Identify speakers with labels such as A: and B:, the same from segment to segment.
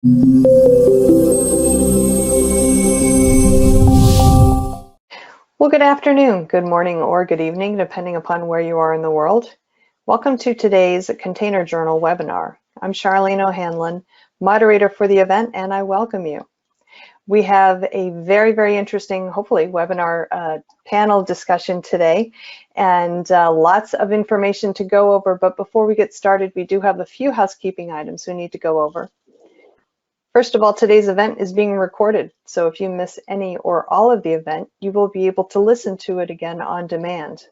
A: Well, good afternoon, good morning, or good evening, depending upon where you are in the world. Welcome to today's Container Journal webinar. I'm Charlene O'Hanlon, moderator for the event, and I welcome you. We have a very, very interesting, hopefully, webinar panel discussion today, and lots of information to go over. But before we get started, we do have a few housekeeping items we need to go over. First of all, today's event is being recorded, so if you miss any or all of the event, you will be able to listen to it again on demand.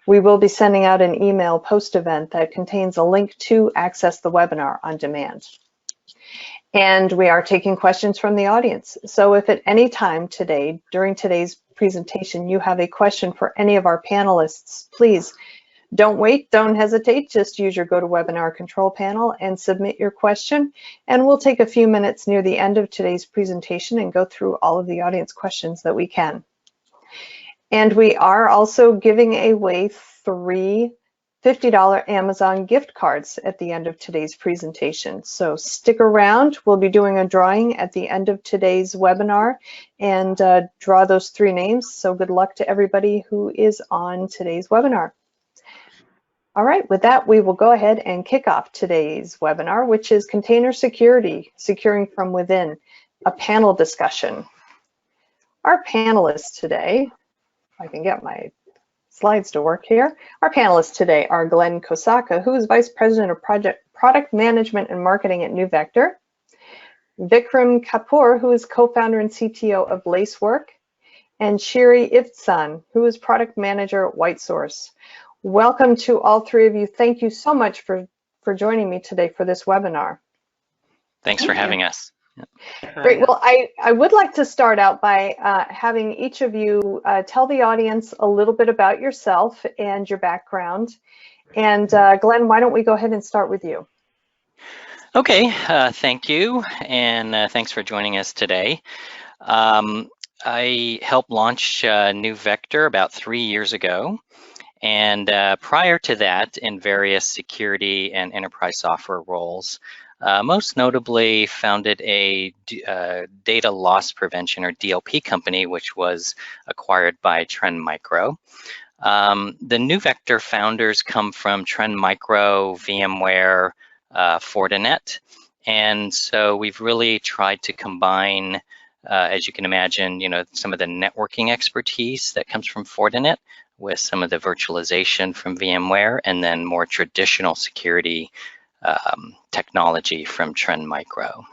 A: We will be sending out an email post-event that contains a link to access the webinar on demand. And we are taking questions from the audience. So if at any time today, during today's presentation, you have a question for any of our panelists, please don't wait, don't hesitate, just use your GoToWebinar control panel and submit your question. And we'll take a few minutes near the end of today's presentation and go through all of the audience questions that we can. And we are also giving away 3 $50 Amazon gift cards at the end of today's presentation. So stick around, we'll be doing a drawing at the end of today's webinar and draw those 3 names. So good luck to everybody who is on today's webinar. All right, with that, we will go ahead and kick off today's webinar, which is Container Security, Securing from Within, a panel discussion. Our panelists today, if I can get my slides to work here. Our panelists today are Glenn Kosaka, who is Vice President of Product Management and Marketing at NewVector, Vikram Kapoor, who is co-founder and CTO of Lacework, and Shiri Iftsan, who is Product Manager at WhiteSource. Welcome to all 3 of you. Thank you so much for joining me today for this webinar.
B: Thanks for having us.
A: Great. Well, I would like to start out by having each of you tell the audience a little bit about yourself and your background. And Glenn, why don't we go ahead and start with you?
B: Okay, thank you, and thanks for joining us today. I helped launch NewVector about 3 years ago. And prior to that, in various security and enterprise software roles, most notably founded a data loss prevention or DLP company, which was acquired by Trend Micro. The NewVector founders come from Trend Micro, VMware, Fortinet, and so we've really tried to combine, as you can imagine, some of the networking expertise that comes from Fortinet with some of the virtualization from VMware, and then more traditional security technology from Trend Micro.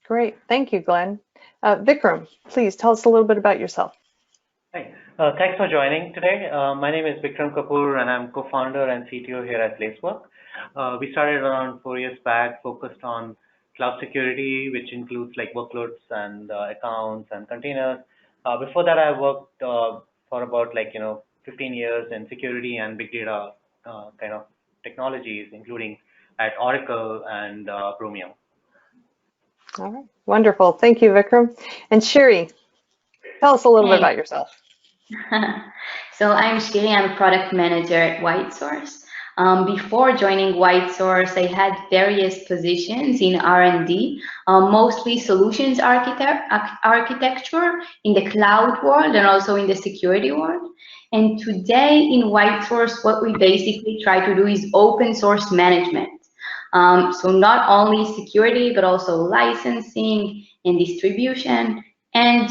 A: Great, thank you, Glenn. Vikram, please tell us a little bit about yourself.
C: Hi, thanks for joining today. My name is Vikram Kapoor, and I'm co-founder and CTO here at Lacework. We started around 4 years back, focused on cloud security, which includes like workloads and accounts and containers. Before that, I worked for about 15 years in security and big data kind of technologies, including at Oracle and Chromium.
A: All right, wonderful. Thank you, Vikram. And Shiri, tell us a little bit about yourself.
D: So I'm Shiri, I'm a product manager at WhiteSource. Before joining WhiteSource, I had various positions in R&D, mostly solutions architecture in the cloud world and also in the security world. And today in WhiteSource, what we basically try to do is open source management. So not only security, but also licensing and distribution. And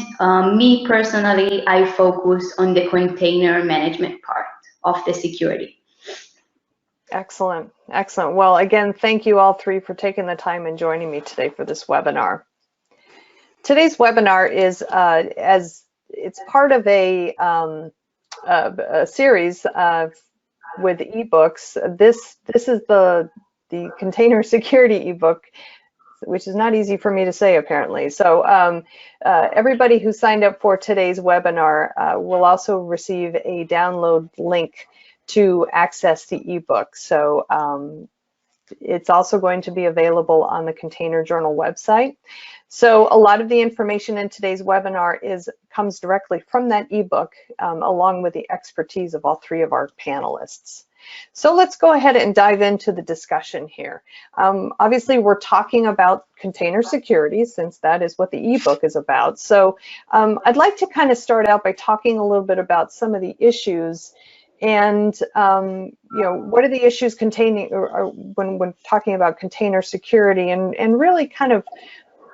D: me personally, I focus on the container management part of the security.
A: Excellent, excellent. Well, again, thank you all 3 for taking the time and joining me today for this webinar. Today's webinar is, as it's part of a series with ebooks. This is the container security ebook, which is not easy for me to say apparently. So everybody who signed up for today's webinar will also receive a download link to access the ebook. So it's also going to be available on the Container Journal website. So a lot of the information in today's webinar comes directly from that ebook, along with the expertise of all 3 of our panelists. So let's go ahead and dive into the discussion here. Obviously, we're talking about container security since that is what the ebook is about. So I'd like to kind of start out by talking a little bit about some of the issues and what are the issues containing or when talking about container security and really kind of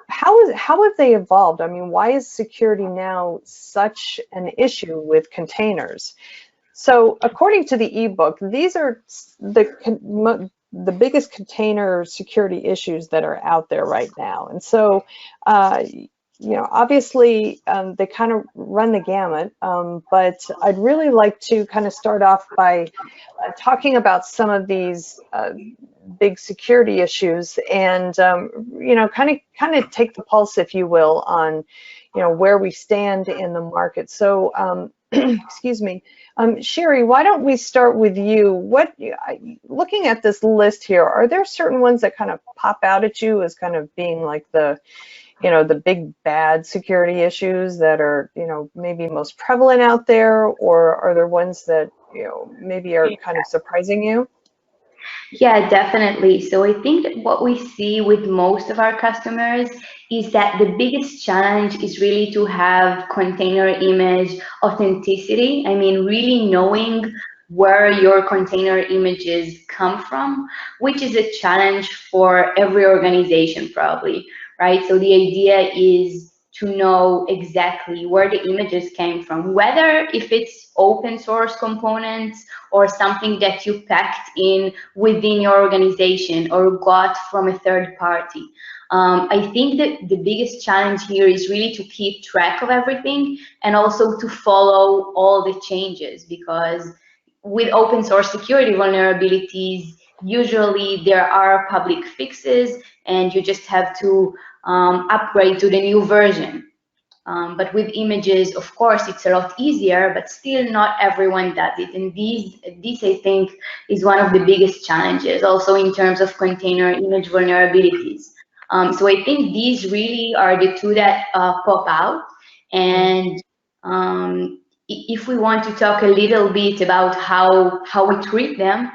A: how have they evolved? I mean, why is security now such an issue with containers? So according to the ebook, these are the biggest container security issues that are out there right now. And so, obviously they kind of run the gamut, but I'd really like to kind of start off by talking about some of these big security issues and, kind of take the pulse, if you will, on, where we stand in the market. So, excuse me. Sherry, why don't we start with you? Looking at this list here, are there certain ones that kind of pop out at you as kind of being like the big bad security issues that are, maybe most prevalent out there, or are there ones that, maybe are kind of surprising you?
D: Yeah, definitely. So I think that what we see with most of our customers is that the biggest challenge is really to have container image authenticity. I mean, really knowing where your container images come from, which is a challenge for every organization probably, right? So the idea is to know exactly where the images came from, whether if it's open source components or something that you packed in within your organization or got from a third party. I think that the biggest challenge here is really to keep track of everything and also to follow all the changes, because with open source security vulnerabilities, usually there are public fixes and you just have to upgrade to the new version. But with images, of course, it's a lot easier, but still not everyone does it. And this I think, is one of the biggest challenges, also in terms of container image vulnerabilities. So I think these really are the two that pop out. And if we want to talk a little bit about how we treat them,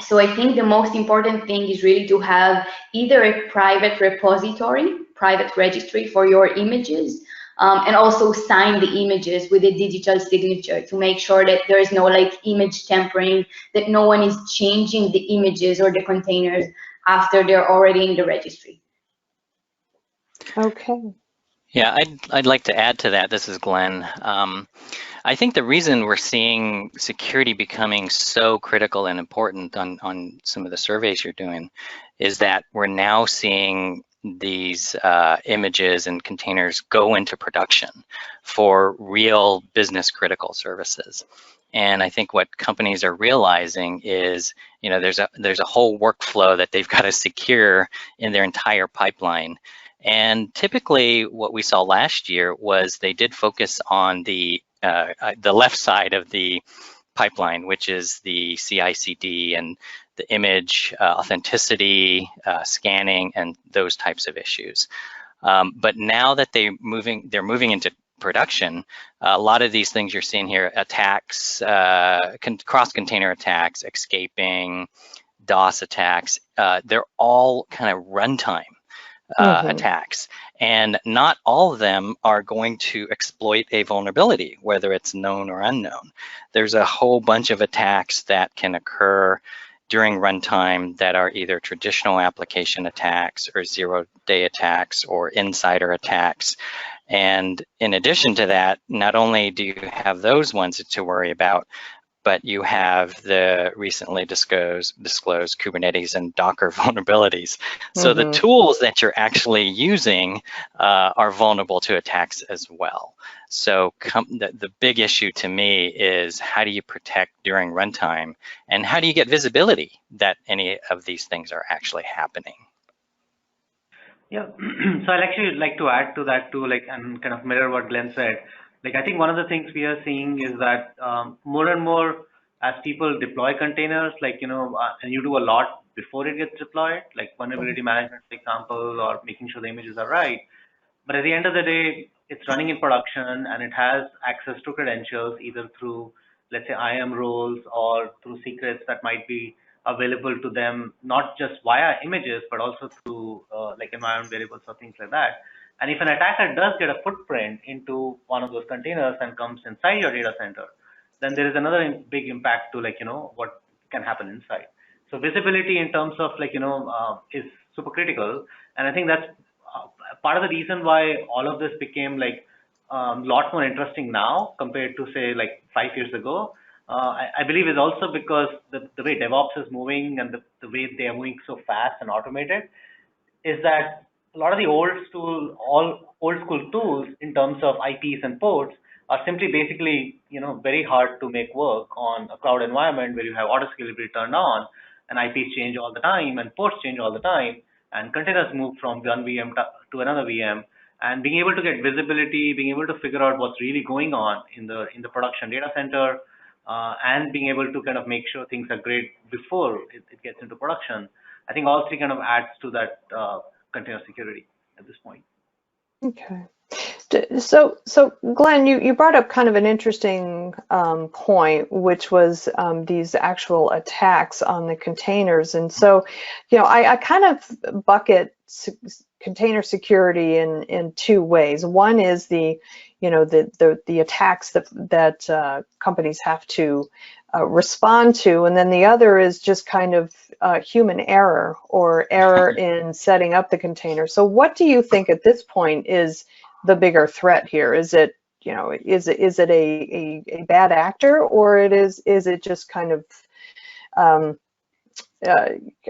D: so I think the most important thing is really to have either a private repository, private registry for your images, and also sign the images with a digital signature to make sure that there is no image tampering, that no one is changing the images or the containers after they're already in the registry.
A: Okay.
B: Yeah, I'd like to add to that. This is Glenn. I think the reason we're seeing security becoming so critical and important on some of the surveys you're doing is that we're now seeing these images and containers go into production for real business critical services. And I think what companies are realizing is, there's a whole workflow that they've got to secure in their entire pipeline. And typically what we saw last year was they did focus on the left side of the pipeline, which is the CI/CD and the image authenticity, scanning, and those types of issues. But now that they're moving into production, a lot of these things you're seeing here, attacks, cross-container attacks, escaping, DOS attacks, they're all kind of runtime attacks. And not all of them are going to exploit a vulnerability, whether it's known or unknown. There's a whole bunch of attacks that can occur during runtime that are either traditional application attacks or zero-day attacks or insider attacks. And in addition to that, not only do you have those ones to worry about, but you have the recently disclosed Kubernetes and Docker vulnerabilities. So the tools that you're actually using are vulnerable to attacks as well. So the big issue to me is, how do you protect during runtime, and how do you get visibility that any of these things are actually happening?
C: Yeah, so I'll actually like to add to that too, and kind of mirror what Glenn said. I think one of the things we are seeing is that more and more as people deploy containers, and you do a lot before it gets deployed, like vulnerability management, for example, or making sure the images are right. But at the end of the day, it's running in production and it has access to credentials either through let's say, IAM roles or through secrets that might be available to them, not just via images, but also through like environment variables or things like that. And if an attacker does get a footprint into one of those containers and comes inside your data center, then there is another big impact to, like, what can happen inside. So visibility in terms of, like, is super critical. And I think that's part of the reason why all of this became like a lot more interesting now compared to, say, like 5 years ago. I believe is also because the way DevOps is moving and the way they are moving so fast and automated is that a lot of the old school tools in terms of IPs and ports are simply basically, very hard to make work on a cloud environment where you have auto scalability turned on and IPs change all the time and ports change all the time and containers move from one VM to another VM, and being able to get visibility, being able to figure out what's really going on in the production data center, and being able to kind of make sure things are great before it gets into production. I think all three kind of adds to that container security at this point.
A: Okay. So Glenn, you brought up kind of an interesting point, which was these actual attacks on the containers. And so, I kind of bucket container security in two ways. One is the attacks that companies have to respond to, and then the other is just kind of human error or error in setting up the container. So what do you think at this point is the bigger threat here? Is it, is it a bad actor, or is it just kind of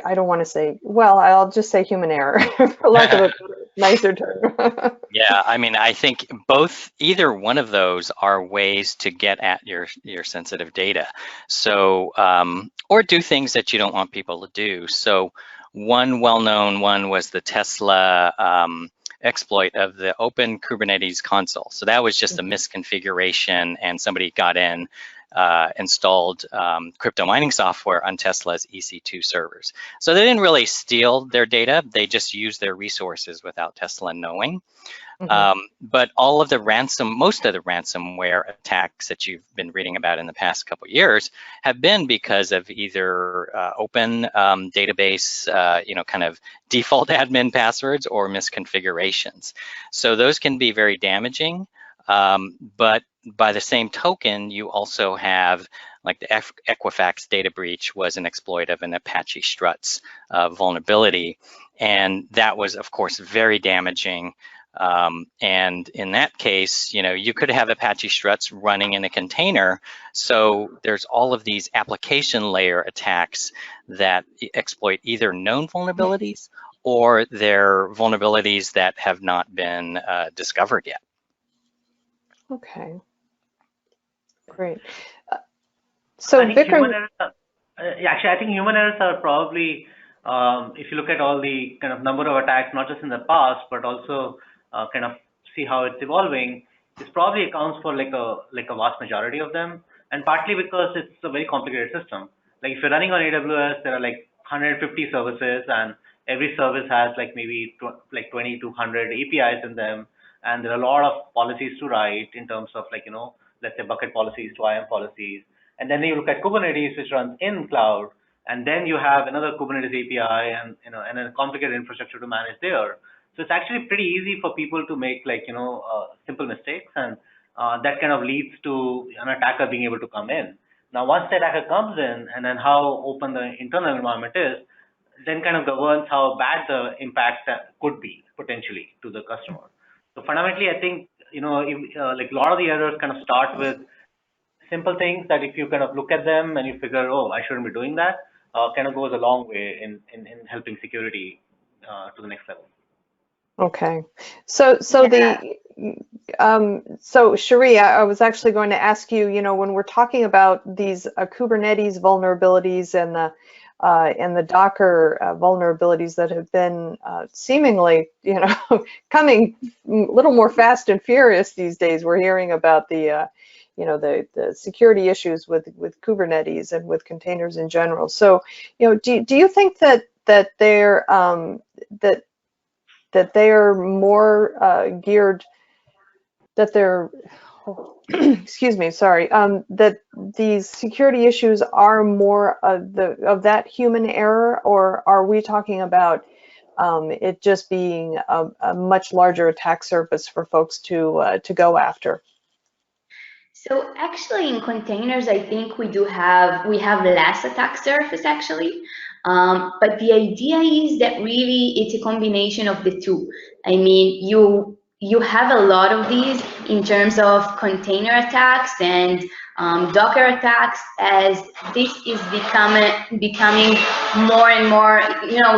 A: I don't want to say, well, I'll just say human error for lack of a nicer term.
B: Yeah, I mean, I think either one of those are ways to get at your sensitive data. So, or do things that you don't want people to do. So one well-known one was the Tesla exploit of the open Kubernetes console. So that was just a misconfiguration, and somebody got in, installed crypto mining software on Tesla's EC2 servers. So they didn't really steal their data, they just used their resources without Tesla knowing. But all of the most of the ransomware attacks that you've been reading about in the past couple of years have been because of either open database, kind of default admin passwords or misconfigurations. So those can be very damaging. But by the same token, you also have, like, the Equifax data breach was an exploit of an Apache Struts vulnerability. And that was, of course, very damaging. And in that case, you could have Apache Struts running in a container. So there's all of these application layer attacks that exploit either known vulnerabilities or they're vulnerabilities that have not been discovered yet.
A: Okay, great. So Vikram,
C: actually, I think human errors are probably, if you look at all the kind of number of attacks, not just in the past, but also kind of see how it's evolving, this probably accounts for like a vast majority of them, and partly because it's a very complicated system. Like if you're running on AWS, there are like 150 services, and every service has like maybe 20 to 100 APIs in them, and there are a lot of policies to write in terms of, like, let's say bucket policies to IAM policies. And then you look at Kubernetes, which runs in cloud, and then you have another Kubernetes API and and a complicated infrastructure to manage there. So it's actually pretty easy for people to make, like, simple mistakes, and that kind of leads to an attacker being able to come in. Now, once the attacker comes in, and then how open the internal environment is, then kind of governs how bad the impact could be potentially to the customer. So fundamentally, I think, like a lot of the errors kind of start with simple things that if you kind of look at them and you figure, oh, I shouldn't be doing that, kind of goes a long way in helping security to the next level.
A: Okay, so Cherie, I was actually going to ask you, when we're talking about these Kubernetes vulnerabilities and the Docker vulnerabilities that have been seemingly, coming a little more fast and furious these days. We're hearing about the security issues with Kubernetes and with containers in general. So, do you think that they're that they are more geared, that they're, excuse me, sorry, that these security issues are more of that human error, or are we talking about it just being a much larger attack surface for folks to go after?
D: So actually in containers, I think we have less attack surface actually. But the idea is that really it's a combination of the two. I mean, you have a lot of these in terms of container attacks and Docker attacks, as this is becoming more and more,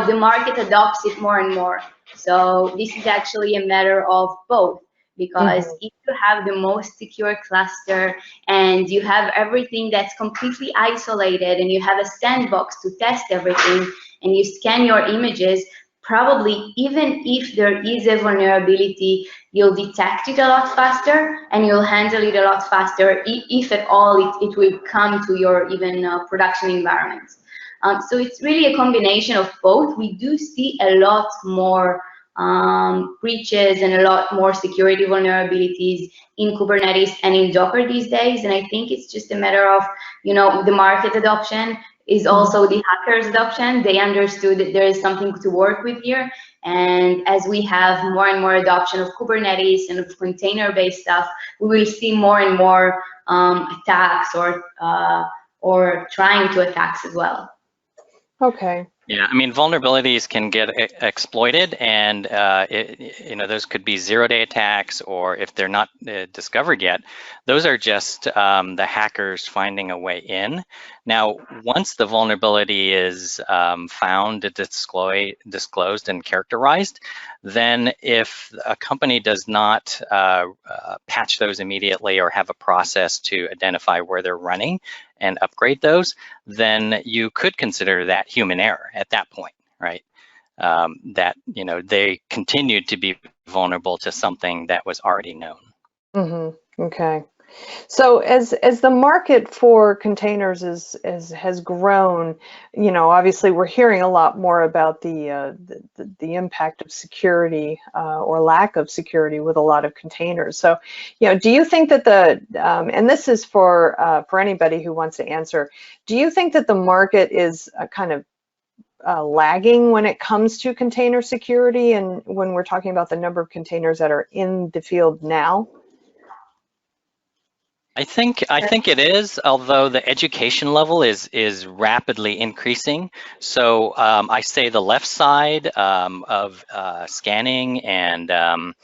D: the market adopts it more and more. So this is actually a matter of both, because if you have the most secure cluster and you have everything that's completely isolated and you have a sandbox to test everything and you scan your images, probably even if there is a vulnerability, you'll detect it a lot faster and you'll handle it a lot faster, if at all it will come to your even production environment. So it's really a combination of both. We do see a lot more breaches and a lot more security vulnerabilities in Kubernetes and in Docker these days. And I think it's just a matter of, the market adoption is also the hackers adoption. They understood that there is something to work with here. And as we have more and more adoption of Kubernetes and of container-based stuff, we will see more and more attacks or trying to attacks as well.
A: Okay.
B: Yeah, I mean, vulnerabilities can get exploited, and those could be zero-day attacks, or if they're not discovered yet, those are just the hackers finding a way in. Now, once the vulnerability is found, disclosed, and characterized, then if a company does not patch those immediately or have a process to identify where they're running and upgrade those, then you could consider that human error at that point, right? That they continued to be vulnerable to something that was already known.
A: Okay. So as the market for containers has grown, obviously we're hearing a lot more about the impact of security or lack of security with a lot of containers. So, do you think that and this is for anybody who wants to answer, do you think that the market is kind of lagging when it comes to container security, and when we're talking about the number of containers that are in the field now?
B: I think it is, although the education level is rapidly increasing. So I say the left side of scanning and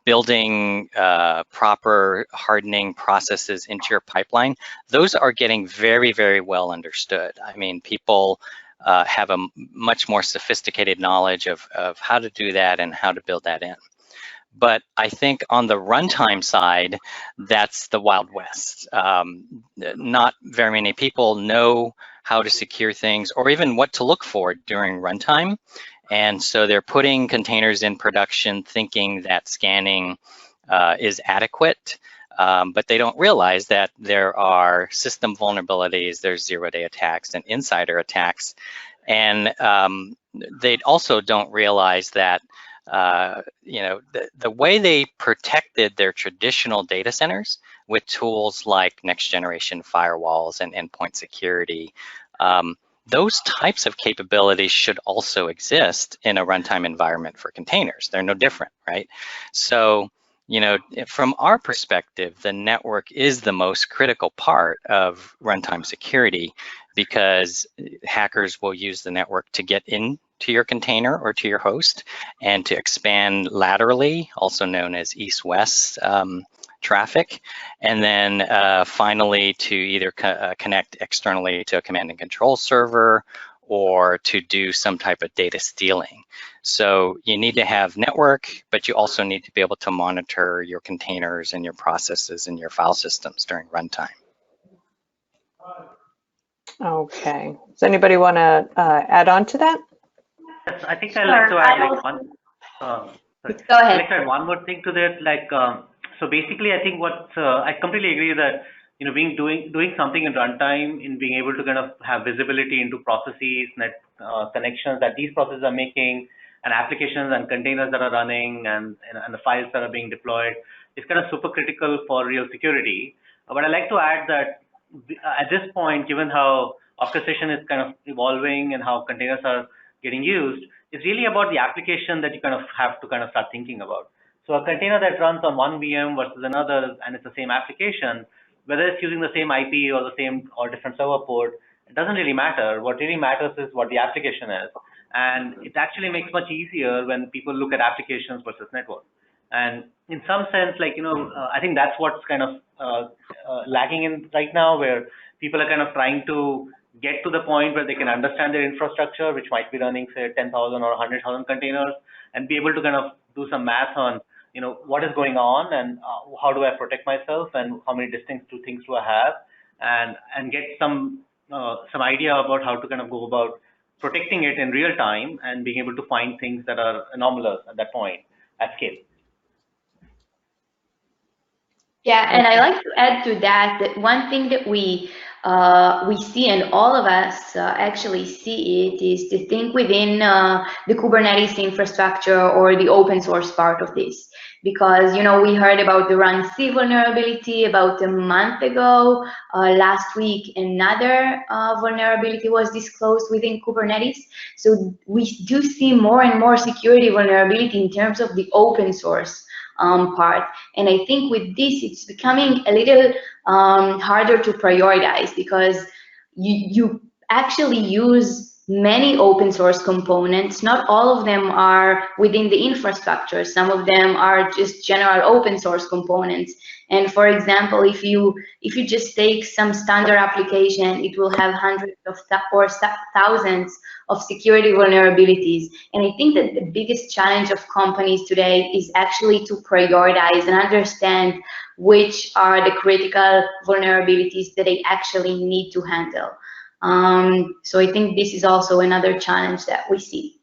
B: building proper hardening processes into your pipeline, those are getting very, very well understood. I mean, people have a much more sophisticated knowledge of how to do that and how to build that in. But I think on the runtime side, that's the Wild West. Not very many people know how to secure things or even what to look for during runtime. And so they're putting containers in production thinking that scanning is adequate, but they don't realize that there are system vulnerabilities, there's zero-day attacks and insider attacks. And they also don't realize that the way they protected their traditional data centers with tools like next generation firewalls and endpoint security, those types of capabilities should also exist in a runtime environment for containers. They're no different, right? So, from our perspective, the network is the most critical part of runtime security, because hackers will use the network to get into your container or to your host and to expand laterally, also known as east-west traffic, and then finally to either connect externally to a command and control server or to do some type of data stealing. So you need to have network, but you also need to be able to monitor your containers and your processes and your file systems during runtime.
A: Okay. Does anybody want to add on to that?
C: Yes, I think I'd like to add one.
D: Go ahead.
C: I'd like to add one more thing to that. So basically, I think I completely agree that doing something in runtime, in being able to kind of have visibility into processes, net connections that these processes are making, and applications and containers that are running, and the files that are being deployed. is kind of super critical for real security. But I'd like to add that at this point, given how orchestration is kind of evolving and how containers are getting used, it's really about the application that you kind of have to kind of start thinking about. So a container that runs on one VM versus another, and it's the same application, whether it's using the same IP or the same or different server port, it doesn't really matter. What really matters is what the application is. And it actually makes much easier when people look at applications versus network. And in some sense, like, I think that's what's kind of lagging in right now, where people are kind of trying to get to the point where they can understand their infrastructure, which might be running, say, 10,000 or 100,000 containers, and be able to kind of do some math on, what is going on and how do I protect myself and how many distinct things do I have, and get some idea about how to kind of go about protecting it in real time and being able to find things that are anomalous at that point at scale.
D: Yeah, and I like to add to that one thing that we see, and all of us actually see it, is to think within the Kubernetes infrastructure or the open source part of this. Because, we heard about the run C vulnerability about a month ago. Last week, another vulnerability was disclosed within Kubernetes. So we do see more and more security vulnerability in terms of the open source part. And I think with this, it's becoming a little harder to prioritize, because you actually use many open source components. Not all of them are within the infrastructure. Some of them are just general open source components. And for example, if you just take some standard application, it will have hundreds of or thousands of security vulnerabilities. And I think that the biggest challenge of companies today is actually to prioritize and understand which are the critical vulnerabilities that they actually need to handle. So I think this is also another challenge that we see.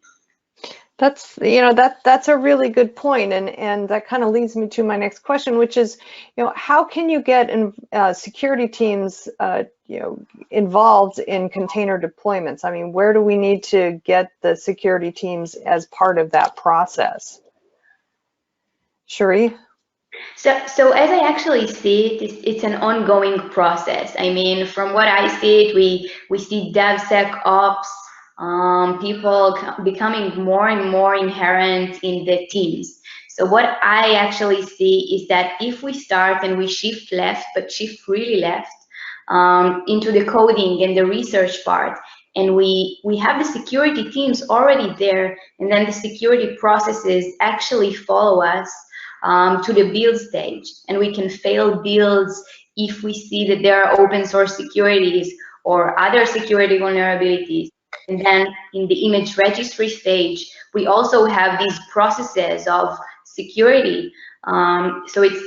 A: That's that's a really good point, and that kind of leads me to my next question, which is, how can you get security teams involved in container deployments? I mean, where do we need to get the security teams as part of that process? Cherie?
D: So as I actually see it, it's an ongoing process. I mean, from what I see it, we see DevSecOps, people becoming more and more inherent in the teams. So what I actually see is that if we start and we shift left, but shift really left, into the coding and the research part, and we have the security teams already there, and then the security processes actually follow us to the build stage, and we can fail builds if we see that there are open source securities or other security vulnerabilities. And then in the image registry stage, we also have these processes of security. So it's,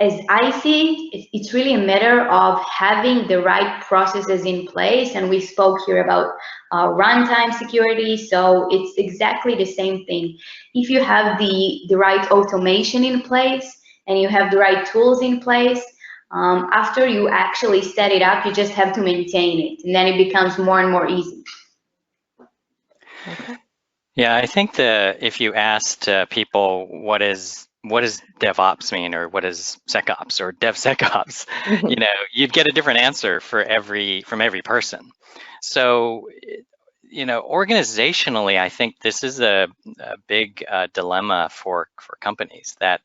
D: as I see it, it's really a matter of having the right processes in place. And we spoke here about runtime security. So it's exactly the same thing. If you have the right automation in place and you have the right tools in place, after you actually set it up, you just have to maintain it, and then it becomes more and more easy.
A: Okay.
B: Yeah, I think if you asked people what does DevOps mean, or what is SecOps or DevSecOps, you'd get a different answer from every person. So, organizationally, I think this is a big dilemma for companies that,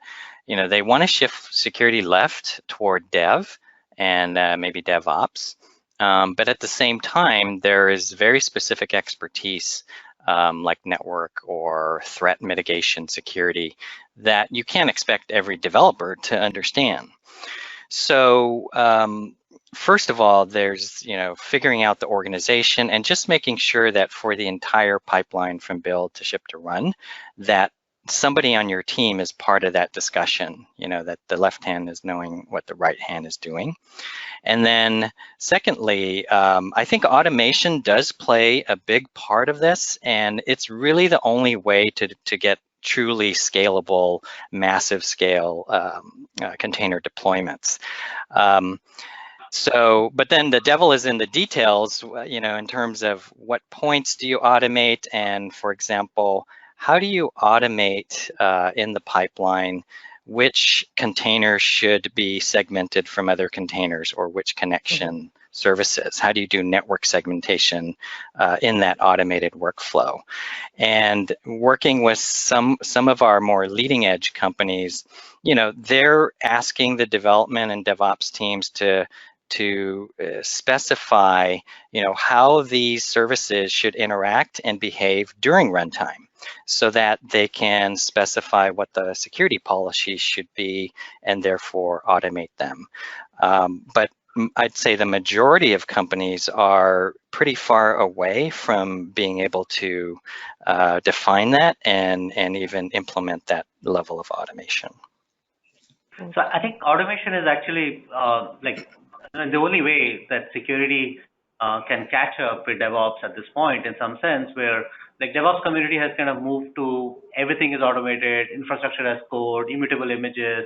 B: they want to shift security left toward dev and maybe DevOps. But at the same time, there is very specific expertise like network or threat mitigation security that you can't expect every developer to understand. So first of all, there's figuring out the organization and just making sure that for the entire pipeline from build to ship to run, that somebody on your team is part of that discussion, that the left hand is knowing what the right hand is doing. And then secondly, I think automation does play a big part of this, and it's really the only way to get truly scalable, massive scale container deployments. But then the devil is in the details, in terms of what points do you automate, and for example, how do you automate in the pipeline which containers should be segmented from other containers, or which connection services. How do you do network segmentation in that automated workflow? And working with some of our more leading edge companies, they're asking the development and DevOps teams to specify, how these services should interact and behave during runtime, so that they can specify what the security policies should be and therefore automate them. But I'd say the majority of companies are pretty far away from being able to define that and even implement that level of automation.
C: So I think automation is actually the only way that security can catch up with DevOps at this point, in some sense, where like DevOps community has kind of moved to everything is automated, infrastructure as code, immutable images,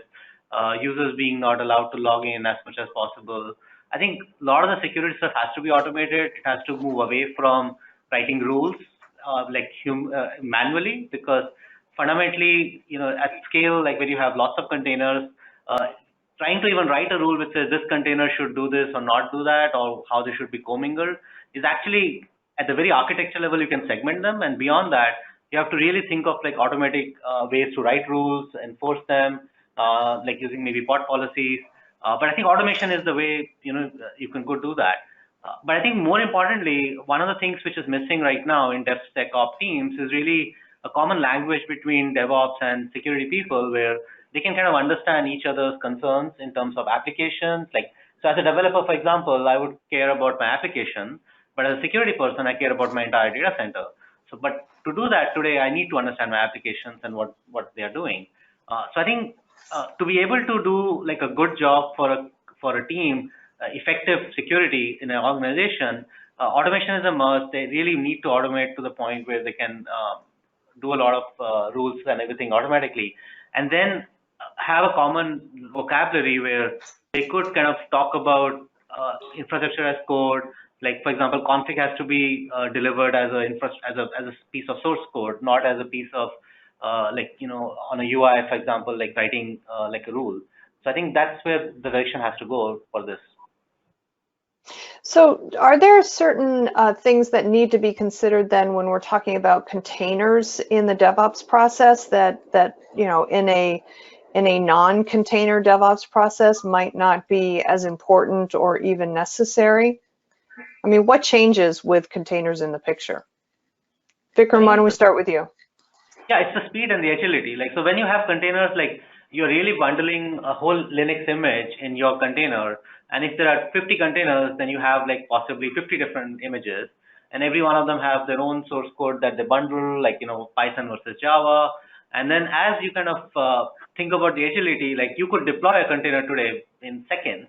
C: users being not allowed to log in as much as possible. I think a lot of the security stuff has to be automated. It has to move away from writing rules manually, because fundamentally, at scale, like when you have lots of containers, trying to even write a rule which says this container should do this or not do that, or how they should be commingled, is actually at the very architecture level. You can segment them, and beyond that, you have to really think of like automatic ways to write rules, enforce them, like using maybe pod policies. But I think automation is the way you can go do that. But I think more importantly, one of the things which is missing right now in DevSecOps teams is really a common language between DevOps and security people, where they can kind of understand each other's concerns in terms of applications. Like, so as a developer, for example, I would care about my application, but as a security person, I care about my entire data center. So, but to do that today, I need to understand my applications and what they are doing. So I think to be able to do like a good job for a team, effective security in an organization, automation is a must. They really need to automate to the point where they can do a lot of rules and everything automatically, and then have a common vocabulary where they could kind of talk about infrastructure as code. Like, for example, config has to be delivered as a piece of source code, not as a piece of on a UI, for example, like writing like a rule. So I think that's where the direction has to go for this.
A: So are there certain things that need to be considered then when we're talking about containers in the DevOps process that in a non-container DevOps process might not be as important or even necessary? I mean, what changes with containers in the picture? Vikram, why don't we start with you?
C: Yeah, it's the speed and the agility. Like, so when you have containers, like you're really bundling a whole Linux image in your container. And if there are 50 containers, then you have like possibly 50 different images, and every one of them have their own source code that they bundle, like, Python versus Java. And then as you kind of think about the agility, like you could deploy a container today in seconds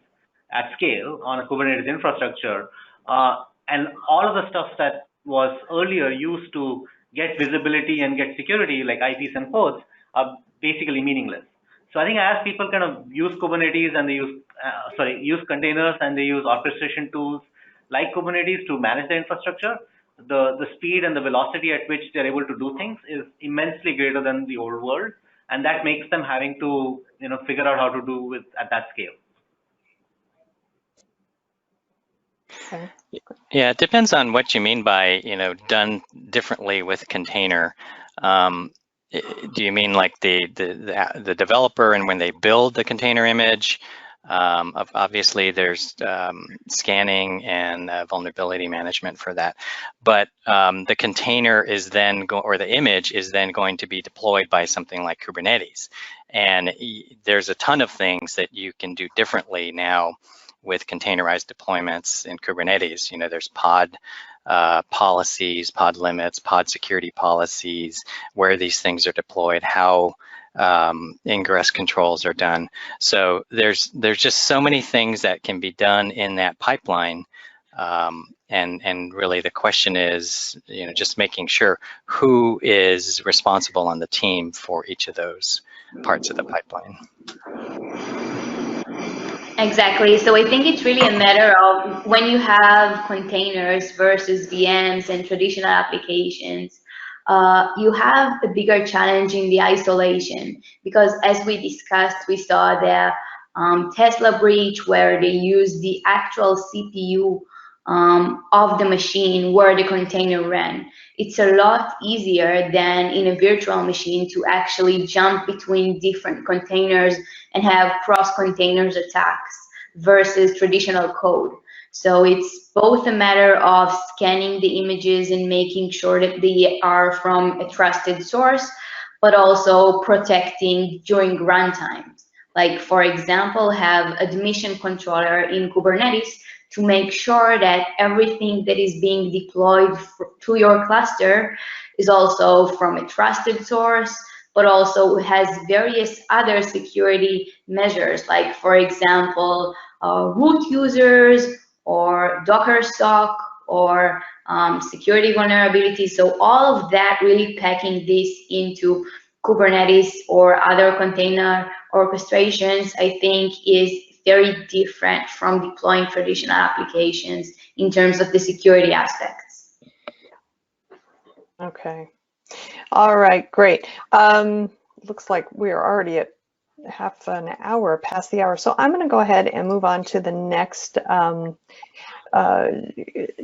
C: at scale on a Kubernetes infrastructure. And all of the stuff that was earlier used to get visibility and get security, like IPs and ports, are basically meaningless. So I think as people kind of use Kubernetes and they use containers and they use orchestration tools like Kubernetes to manage their infrastructure, the speed and the velocity at which they're able to do things is immensely greater than the old world, and that makes them having to figure out how to do it at that scale.
A: Okay.
B: Yeah, it depends on what you mean by done differently with container. Do you mean like the developer and when they build the container image? Obviously, there's scanning and vulnerability management for that. But the container is then, or the image is then going to be deployed by something like Kubernetes. And there's a ton of things that you can do differently now with containerized deployments in Kubernetes. There's pod policies, pod limits, pod security policies, where these things are deployed, how ingress controls are done. So there's just so many things that can be done in that pipeline. And really the question is, just making sure who is responsible on the team for each of those parts of the pipeline.
D: Exactly. So I think it's really a matter of when you have containers versus VMs and traditional applications, you have a bigger challenge in the isolation, because as we discussed, we saw the Tesla breach where they used the actual CPU of the machine where the container ran. It's a lot easier than in a virtual machine to actually jump between different containers and have cross-containers attacks versus traditional code. So it's both a matter of scanning the images and making sure that they are from a trusted source, but also protecting during runtimes. Like, for example, have admission controller in Kubernetes to make sure that everything that is being deployed to your cluster is also from a trusted source, but also has various other security measures, like, for example, root users, or Docker stock, or security vulnerability. So all of that, really packing this into Kubernetes or other container orchestrations, I think is very different from deploying traditional applications in terms of the security aspects.
A: Okay. All right, great. Looks like we're already at half an hour past the hour. So I'm going to go ahead and move on to the next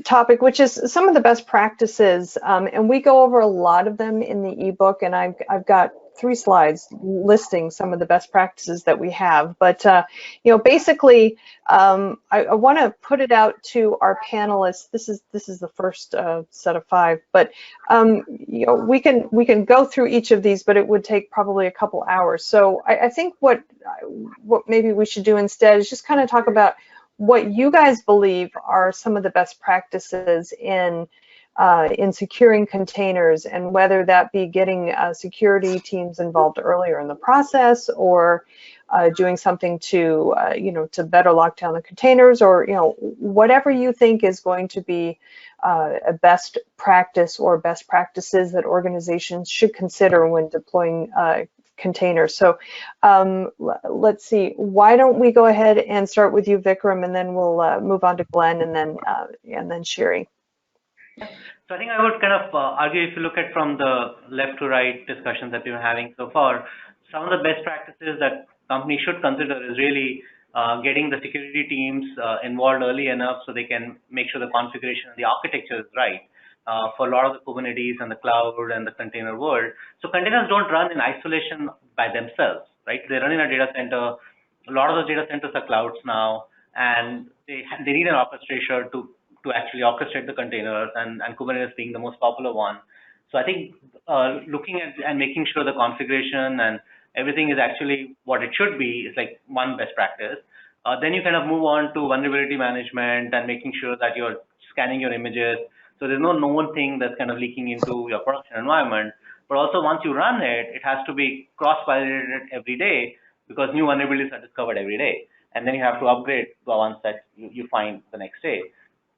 A: topic, which is some of the best practices. And we go over a lot of them in the ebook, and I've got 3 slides listing some of the best practices that we have. But you know, basically, I want to put it out to our panelists. This is the first set of 5. But you know, we can go through each of these, but it would take probably a couple hours. So I think what maybe we should do instead is just kind of talk about what you guys believe are some of the best practices in securing containers, and whether that be getting security teams involved earlier in the process, or doing something to you know, to better lock down the containers, or you know, whatever you think is going to be a best practice or best practices that organizations should consider when deploying containers. So let's see, why don't we go ahead and start with you, Vikram, and then we'll move on to Glenn, and then Sherry.
C: So I think I would kind of argue, if you look at from the left to right discussions that we've been having so far, some of the best practices that companies should consider is really getting the security teams involved early enough so they can make sure the configuration and the architecture is right. For a lot of the Kubernetes and the cloud and the container world. So containers don't run in isolation by themselves, right? They run in a data center. A lot of those data centers are clouds now, and they need an orchestrator to actually orchestrate the containers, and Kubernetes being the most popular one. So I think looking at and making sure the configuration and everything is actually what it should be is like one best practice. Then you kind of move on to vulnerability management and making sure that you're scanning your images. So there's no known thing that's kind of leaking into your production environment. But also once you run it, it has to be cross-validated every day, because new vulnerabilities are discovered every day. And then you have to upgrade the ones that you find the next day.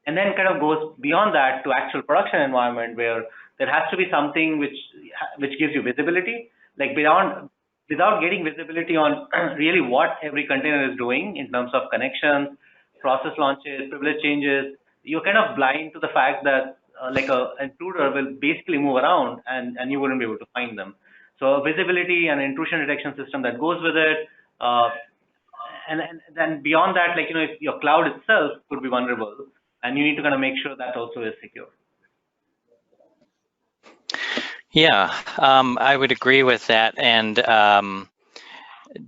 C: And then kind of goes beyond that to actual production environment, where there has to be something which gives you visibility, like without getting visibility on really what every container is doing in terms of connections, process launches, privilege changes. You're kind of blind to the fact that like an intruder will basically move around, and you wouldn't be able to find them. So visibility and intrusion detection system that goes with it. And then beyond that, like, you know, if your cloud itself could be vulnerable, and you need to kind of make sure that also is secure.
B: Yeah, I would agree with that. And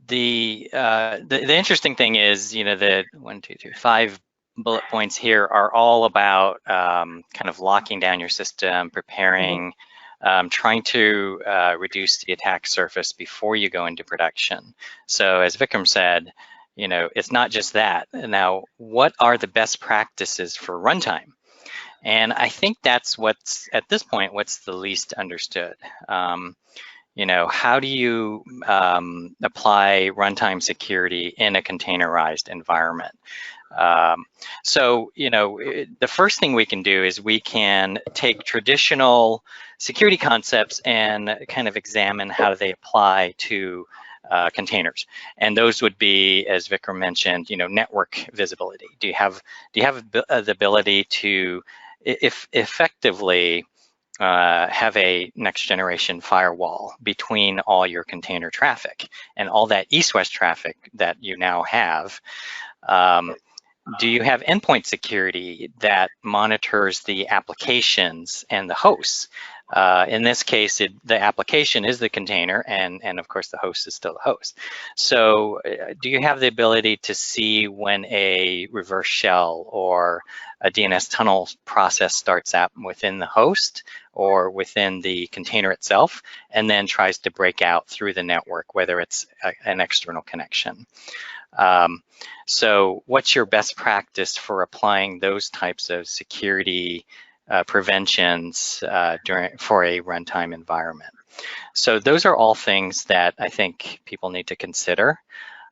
B: the interesting thing is, you know, the 1, 2, 3, 5 bullet points here are all about kind of locking down your system, preparing, trying to reduce the attack surface before you go into production. So as Vikram said, you know, it's not just that. Now, what are the best practices for runtime? And I think that's what's, at this point, what's the least understood. You know, how do you apply runtime security in a containerized environment? So, you know, the first thing we can do is we can take traditional security concepts and kind of examine how they apply to containers. And those would be, as Vikram mentioned, you know, network visibility. Do you have the ability to effectively have a next generation firewall between all your container traffic and all that east-west traffic that you now have. Do you have endpoint security that monitors the applications and the hosts? In this case, the application is the container, and of course the host is still the host. So do you have the ability to see when a reverse shell or a DNS tunnel process starts up within the host or within the container itself, and then tries to break out through the network, whether it's an external connection? So what's your best practice for applying those types of security preventions for a runtime environment? So those are all things that I think people need to consider.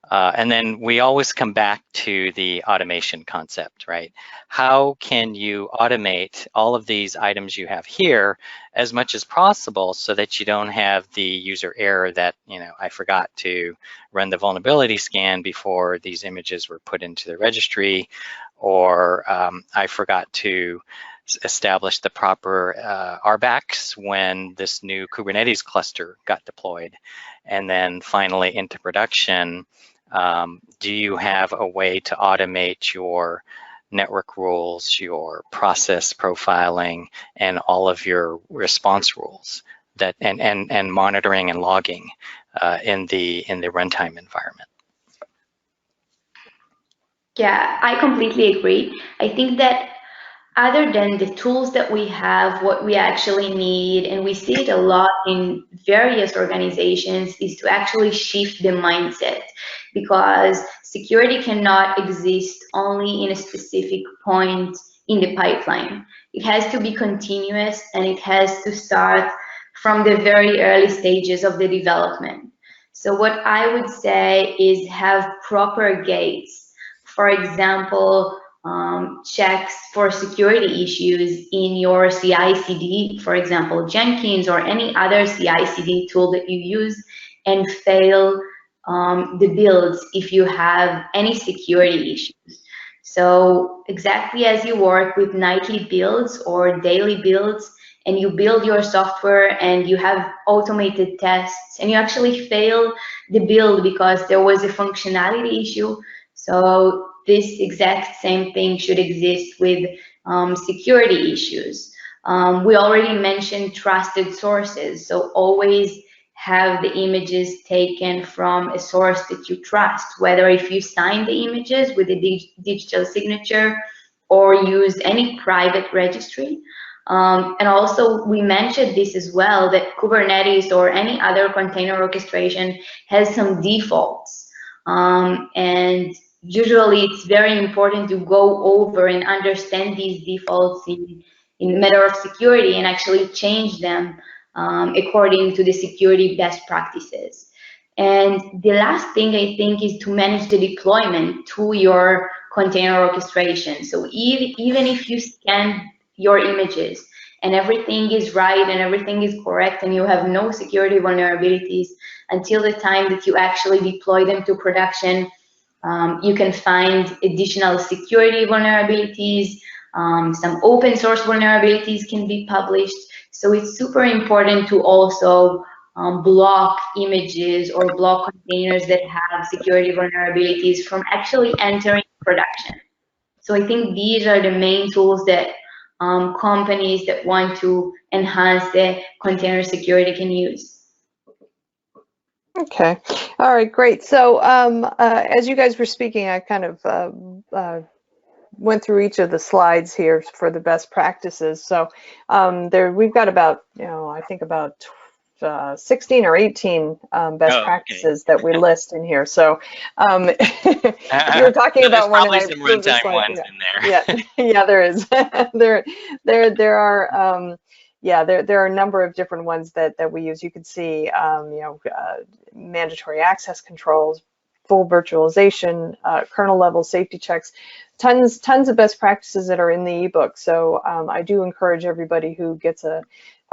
B: And then we always come back to the automation concept, right? How can you automate all of these items you have here as much as possible so that you don't have the user error that, I forgot to run the vulnerability scan before these images were put into the registry, or I forgot to establish the proper RBACs when this new Kubernetes cluster got deployed. And then finally into production, do you have a way to automate your network rules, your process profiling, and all of your response rules that and monitoring and logging in the runtime environment?
D: Yeah, I completely agree. I think that other than the tools that we have, what we actually need, and we see it a lot in various organizations, is to actually shift the mindset, because security cannot exist only in a specific point in the pipeline. It has to be continuous, and it has to start from the very early stages of the development. So what I would say is have proper gates. For example, checks for security issues in your CI/CD, for example, Jenkins or any other CI/CD tool that you use, and fail the builds if you have any security issues. So exactly as you work with nightly builds or daily builds, and you build your software and you have automated tests, and you actually fail the build because there was a functionality issue. So this exact same thing should exist with security issues. We already mentioned trusted sources, so always have the images taken from a source that you trust, whether if you sign the images with a digital signature or use any private registry. And also we mentioned this as well, that Kubernetes or any other container orchestration has some defaults. And usually it's very important to go over and understand these defaults in matter of security and actually change them according to the security best practices. And the last thing I think is to manage the deployment to your container orchestration. So even if you scan your images and everything is right and everything is correct and you have no security vulnerabilities, until the time that you actually deploy them to production, you can find additional security vulnerabilities. Some open source vulnerabilities can be published. So it's super important to also block images or block containers that have security vulnerabilities from actually entering production. So I think these are the main tools that companies that want to enhance the container security can use.
A: Okay. All right, great. So as you guys were speaking, I kind of went through each of the slides here for the best practices. So we've got about, I think about 16 or 18 best practices that we list in here. So you were talking about one, and I
B: some runtime ones in there.
A: Yeah, there is. there are. There are a number of different ones that we use. You can see, mandatory access controls, full virtualization, kernel level safety checks, tons of best practices that are in the ebook. So I do encourage everybody who gets a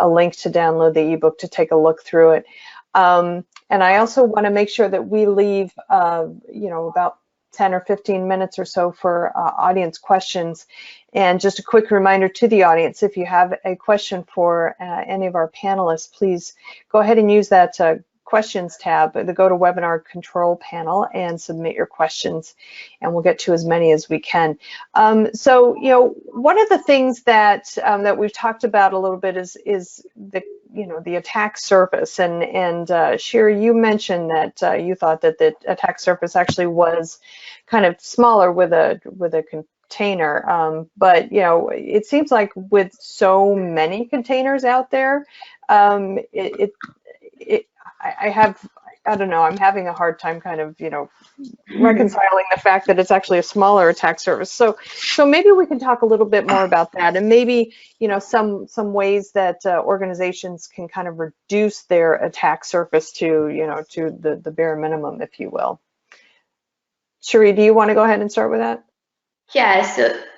A: link to download the ebook to take a look through it. And I also want to make sure that we leave, about 10 or 15 minutes or so for audience questions. And just a quick reminder to the audience, if you have a question for any of our panelists, please go ahead and use that questions tab, the GoToWebinar control panel, and submit your questions, and we'll get to as many as we can. So, one of the things that that we've talked about a little bit is the attack surface, and Shiri, you mentioned that you thought that the attack surface actually was kind of smaller with a container, but it seems like with so many containers out there, I don't know, I'm having a hard time kind of reconciling the fact that it's actually a smaller attack surface. So maybe we can talk a little bit more about that, and maybe some ways that organizations can kind of reduce their attack surface to to the bare minimum, if you will. Shiri, do you want to go ahead and start with that?
D: Yeah,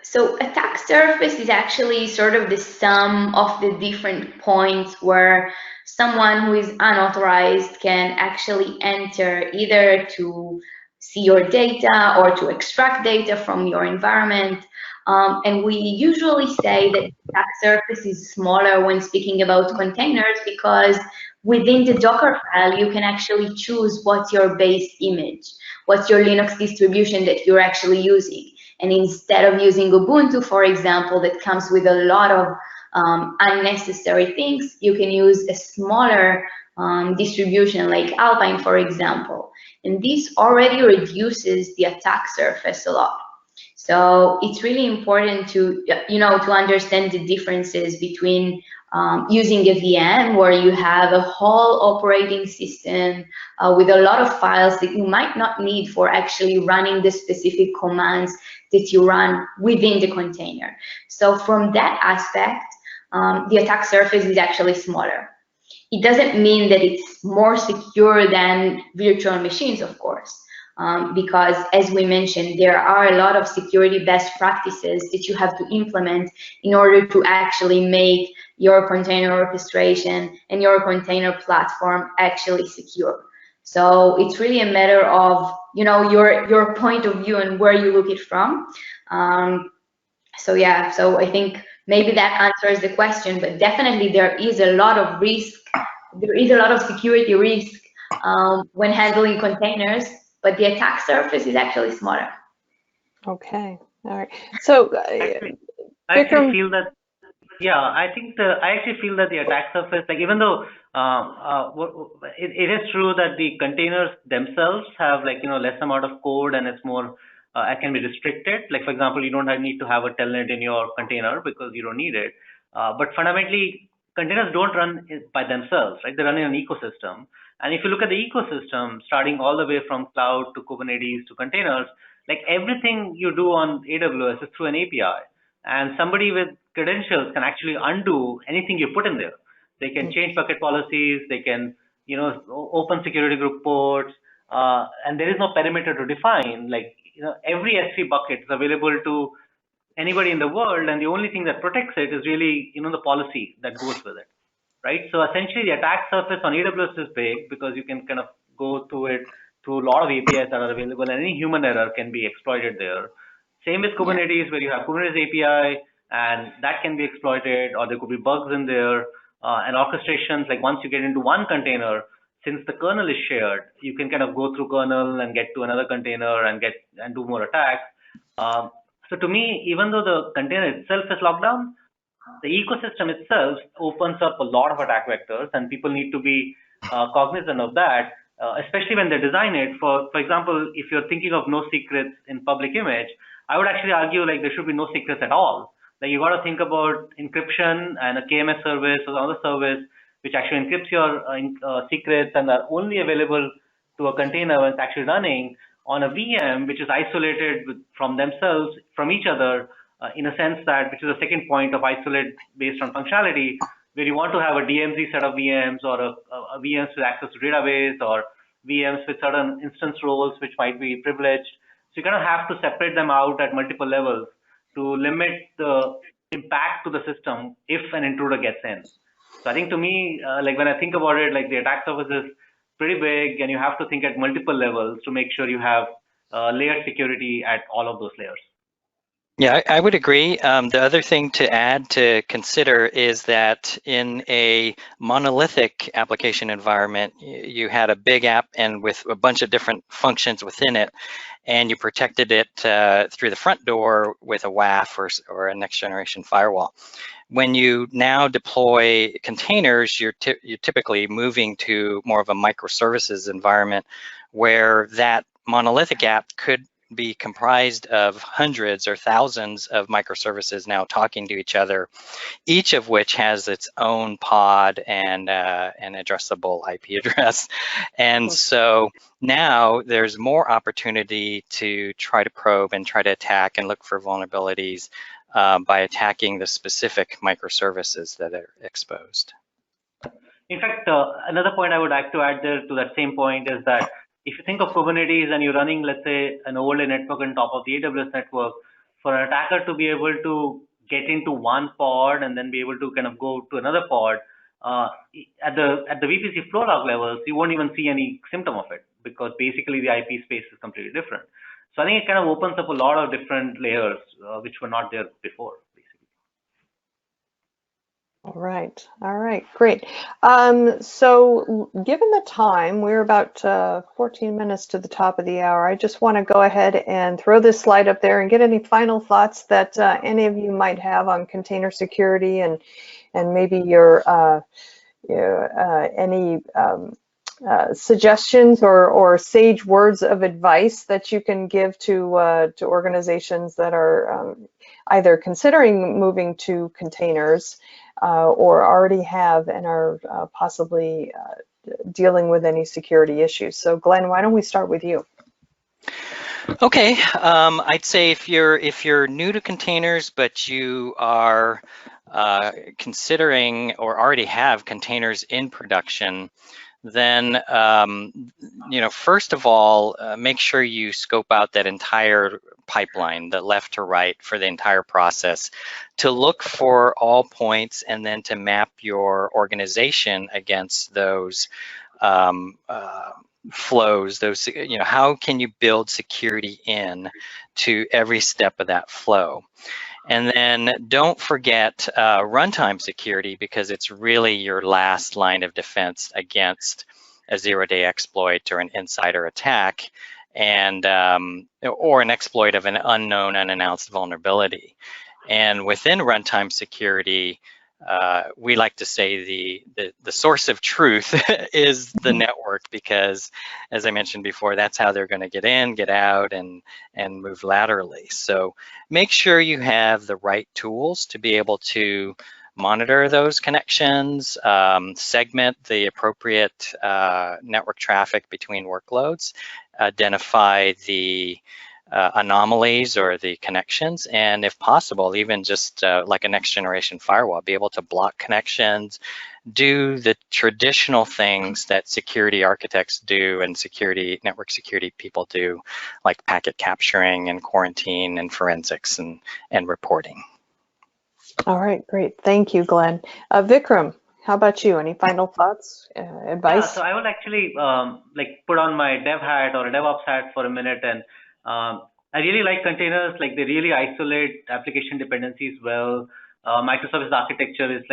D: so attack surface is actually sort of the sum of the different points where someone who is unauthorized can actually enter, either to see your data or to extract data from your environment. And we usually say that attack surface is smaller when speaking about containers, because within the Docker file, you can actually choose what's your base image, what's your Linux distribution that you're actually using. And instead of using Ubuntu, for example, that comes with a lot of unnecessary things, you can use a smaller distribution like Alpine, for example. And this already reduces the attack surface a lot. So it's really important to, to understand the differences between using a VM, where you have a whole operating system with a lot of files that you might not need for actually running the specific commands that you run within the container. So from that aspect, the attack surface is actually smaller. It doesn't mean that it's more secure than virtual machines, of course, because as we mentioned, there are a lot of security best practices that you have to implement in order to actually make your container orchestration and your container platform actually secure. So it's really a matter of your point of view and where you look it from. So yeah, so I think maybe that answers the question, but definitely there is a lot of risk. There is a lot of security risk when handling containers, but the attack surface is actually smaller.
A: Okay, all right. So
C: I actually feel that. Yeah, I actually feel that the attack surface, like, even though it is true that the containers themselves have less amount of code, and it's more it can be restricted. Like, for example, you don't need to have a telnet in your container because you don't need it. But fundamentally, containers don't run by themselves, right? They run in an ecosystem. And if you look at the ecosystem, starting all the way from cloud to Kubernetes to containers, like, everything you do on AWS is through an API. And somebody with credentials can actually undo anything you put in there. They can change bucket policies, they can open security group ports, and there is no perimeter to define. Like, every S3 bucket is available to anybody in the world, and the only thing that protects it is really the policy that goes with it, right? So essentially, the attack surface on AWS is big because you can kind of go through it through a lot of APIs that are available, and any human error can be exploited there. Same with Kubernetes, where you have Kubernetes API, and that can be exploited, or there could be bugs in there, and orchestrations. Like, once you get into one container, since the kernel is shared, you can kind of go through kernel and get to another container and do more attacks. So to me, even though the container itself is locked down, the ecosystem itself opens up a lot of attack vectors, and people need to be cognizant of that, especially when they design it. For example, if you're thinking of no secrets in public image, I would actually argue like there should be no secrets at all. Like, you got to think about encryption and a KMS service or another service which actually encrypts your secrets and are only available to a container when it's actually running on a VM, which is isolated from themselves, from each other, in a sense that, which is the second point of isolate based on functionality, where you want to have a DMZ set of VMs, or a VMs with access to database, or VMs with certain instance roles which might be privileged. So you kind of have to separate them out at multiple levels to limit the impact to the system if an intruder gets in. So I think, to me, like, when I think about it, like, the attack surface is pretty big, and you have to think at multiple levels to make sure you have layered security at all of those layers.
B: Yeah, I would agree. The other thing to add to consider is that in a monolithic application environment, you had a big app and with a bunch of different functions within it, and you protected it through the front door with a WAF or a next generation firewall. When you now deploy containers, you're typically moving to more of a microservices environment where that monolithic app could be comprised of hundreds or thousands of microservices now talking to each other, each of which has its own pod and an addressable IP address. And so now there's more opportunity to try to probe and try to attack and look for vulnerabilities by attacking the specific microservices that are exposed.
C: In fact, another point I would like to add there to that same point is that if you think of Kubernetes and you're running, let's say, an overlay network on top of the AWS network, for an attacker to be able to get into one pod and then be able to kind of go to another pod, at the VPC flow log levels, you won't even see any symptom of it because basically the IP space is completely different. So I think it kind of opens up a lot of different layers which were not there before.
A: All right, great. So given the time, we're about 14 minutes to the top of the hour. I just want to go ahead and throw this slide up there and get any final thoughts that any of you might have on container security and maybe your any suggestions or sage words of advice that you can give to organizations that are either considering moving to containers or already have and are possibly dealing with any security issues. So Glenn, why don't we start with you?
B: Okay, I'd say if you're new to containers, but you are considering or already have containers in production, then first of all, make sure you scope out that entire pipeline, the left to right for the entire process, to look for all points and then to map your organization against those flows. Those, how can you build security in to every step of that flow? And then don't forget runtime security, because it's really your last line of defense against a zero-day exploit or an insider attack, and or an exploit of an unknown, unannounced vulnerability. And within runtime security, we like to say the source of truth is the network, because as I mentioned before, that's how they're going to get in, get out, and move laterally. So make sure you have the right tools to be able to monitor those connections, segment the appropriate network traffic between workloads, identify the anomalies or the connections, and if possible, even just like a next generation firewall, be able to block connections, do the traditional things that security architects do and network security people do, like packet capturing and quarantine and forensics and reporting.
A: All right, great. Thank you, Glenn. Vikram, how about you? Any final thoughts, advice?
C: Yeah, so I would actually put on my dev hat or a DevOps hat for a minute, and I really like containers. Like, they really isolate application dependencies well. Microservice architecture is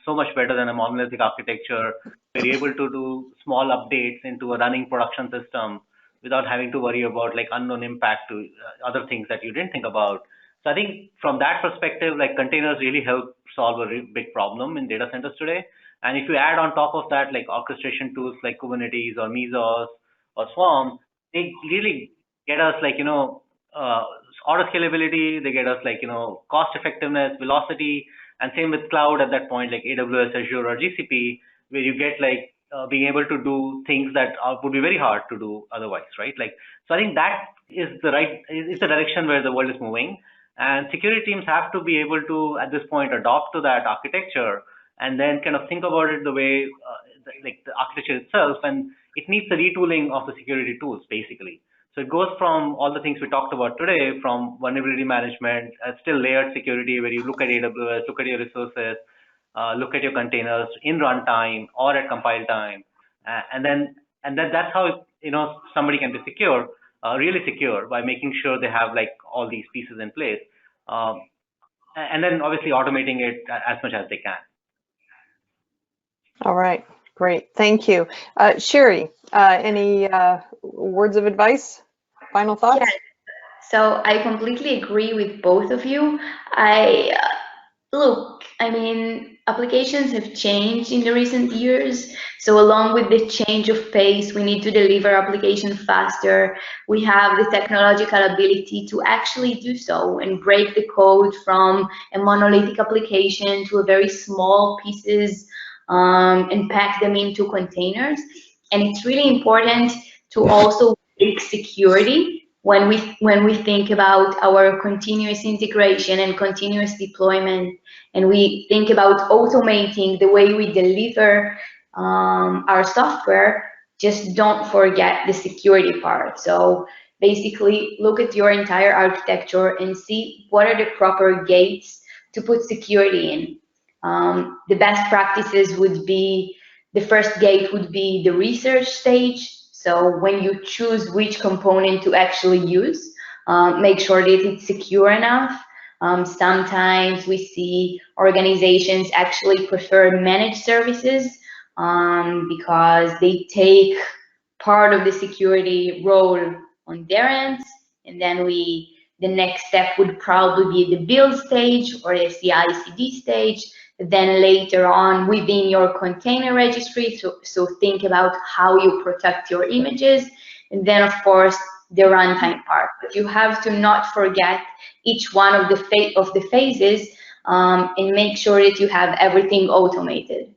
C: so much better than a monolithic architecture. We're able to do small updates into a running production system without having to worry about unknown impact to other things that you didn't think about. So I think from that perspective, containers really help solve a really big problem in data centers today. And if you add on top of that, orchestration tools like Kubernetes or Mesos or Swarm, they really get us auto scalability. They get us cost effectiveness, velocity, and same with cloud at that point, like AWS, Azure, or GCP, where you get being able to do things that would be very hard to do otherwise, right? So I think that is the direction where the world is moving. And security teams have to be able to, at this point, adopt to that architecture and then kind of think about it the way, the architecture itself, and it needs the retooling of the security tools, basically. So it goes from all the things we talked about today, from vulnerability management, still layered security, where you look at AWS, look at your resources, look at your containers in runtime or at compile time, and then that's how somebody can be secure, really secure, by making sure they have all these pieces in place. and then obviously automating it as much as they can.
A: All right, great, thank you. Sherry, any words of advice, final thoughts?
D: Yeah, so I completely agree with both of you. Look, I mean, applications have changed in the recent years. So along with the change of pace, we need to deliver application faster. We have the technological ability to actually do so and break the code from a monolithic application to a very small pieces and pack them into containers. And it's really important to also take security when we think about our continuous integration and continuous deployment, and we think about automating the way we deliver our software, just don't forget the security part. So basically, look at your entire architecture and see what are the proper gates to put security in. The best practices would be, the first gate would be the research stage. So when you choose which component to actually use, make sure that it's secure enough. Sometimes we see organizations actually prefer managed services because they take part of the security role on their ends, and then the next step would probably be the build stage or the CI/CD stage. Then later on within your container registry, so think about how you protect your images, and then of course the runtime part. But you have to not forget each one of the phases and make sure that you have everything automated.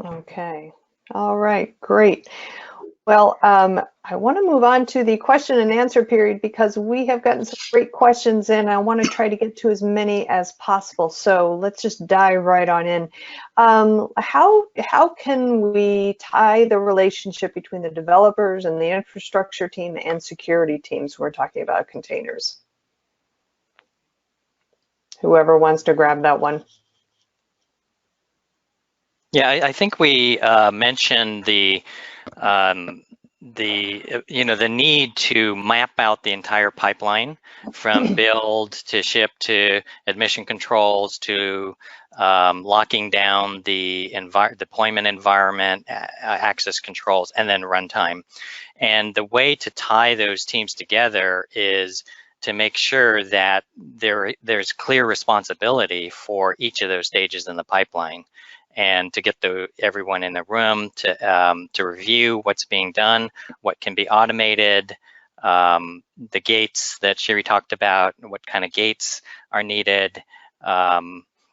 A: Okay, all right, great. Well, I want to move on to the question and answer period because we have gotten some great questions in. I want to try to get to as many as possible. So let's just dive right on in. How can we tie the relationship between the developers and the infrastructure team and security teams? We're talking about containers. Whoever wants to grab that one.
B: Yeah, I think we mentioned the need to map out the entire pipeline from build to ship to admission controls to locking down the deployment environment, access controls, and then runtime. And the way to tie those teams together is to make sure that there's clear responsibility for each of those stages in the pipeline, and to get everyone in the room to review what's being done, what can be automated, the gates that Sherry talked about, what kind of gates are needed.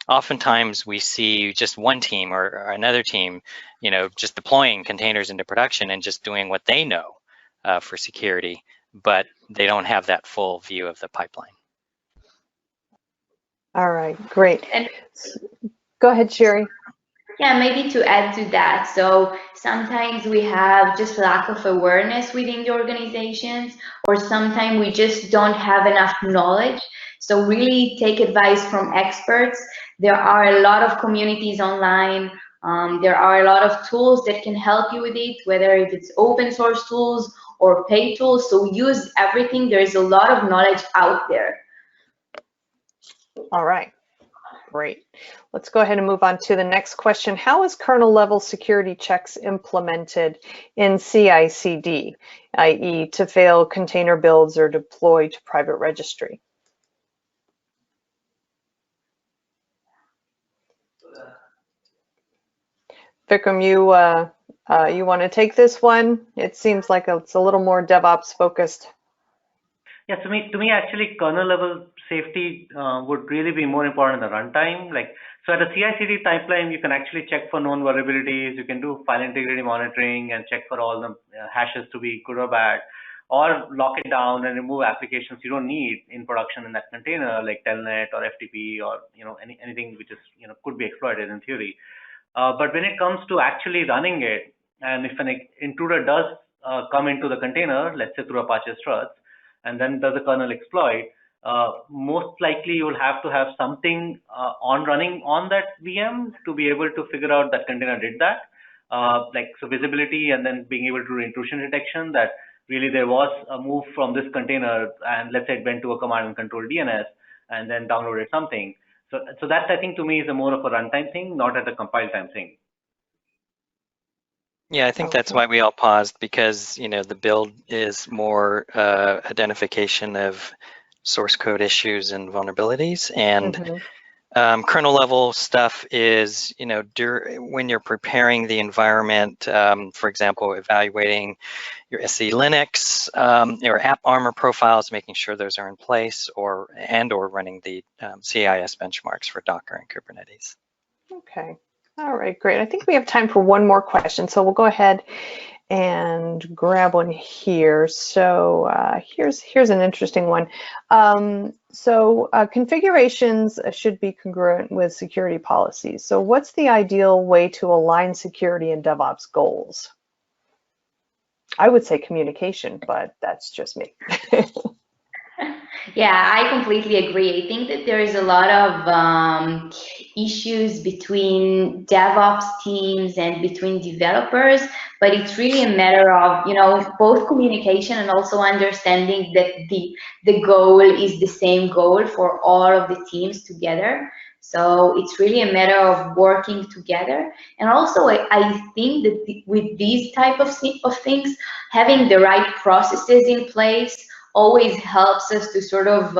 B: Oftentimes we see just one team or another team, just deploying containers into production and just doing what they know for security, but they don't have that full view of the pipeline.
A: All right, great.
D: And
A: go ahead, Sherry.
D: yeah, maybe to add to that, so sometimes we have just lack of awareness within the organizations, or sometimes we just don't have enough knowledge. So really take advice from experts. There are a lot of communities online. There are a lot of tools that can help you with it, whether if it's open source tools or paid tools. So use everything. There's a lot of knowledge out there.
A: All right. Great. Let's go ahead and move on to the next question. How is kernel level security checks implemented in CI/CD, i.e. to fail container builds or deploy to private registry? Vikram, you want to take this one? It seems like it's a little more DevOps focused.
C: Yeah, to me, actually, kernel level safety would really be more important than runtime. So at a CI/CD pipeline, you can actually check for known vulnerabilities. You can do file integrity monitoring and check for all the hashes to be good or bad, or lock it down and remove applications you don't need in production in that container, like telnet or FTP or anything which is could be exploited in theory. But when it comes to actually running it, and if an intruder does come into the container, let's say through Apache struts, and then does a kernel exploit, most likely you will have to have something running on that VM to be able to figure out that container did that. So visibility, and then being able to do intrusion detection, that really there was a move from this container, and let's say it went to a command and control DNS. and then downloaded something. So that, I think, to me is a more of a runtime thing, not at a compile time thing.
B: Yeah, I think that's why we all paused, because the build is more identification of source code issues and vulnerabilities, and kernel level stuff is when you're preparing the environment, for example, evaluating your SE Linux, your app armor profiles, making sure those are in place, or running the CIS benchmarks for Docker and Kubernetes.
A: Okay. All right, great. I think we have time for one more question, so we'll go ahead and grab one here. So here's an interesting one. Configurations should be congruent with security policies. So what's the ideal way to align security and DevOps goals? I would say communication, but that's just me.
D: Yeah, I completely agree. I think that there is a lot of issues between DevOps teams and between developers, but it's really a matter of, both communication and also understanding that the goal is the same goal for all of the teams together. So it's really a matter of working together. And also, I think that with these type of things, having the right processes in place always helps us to sort of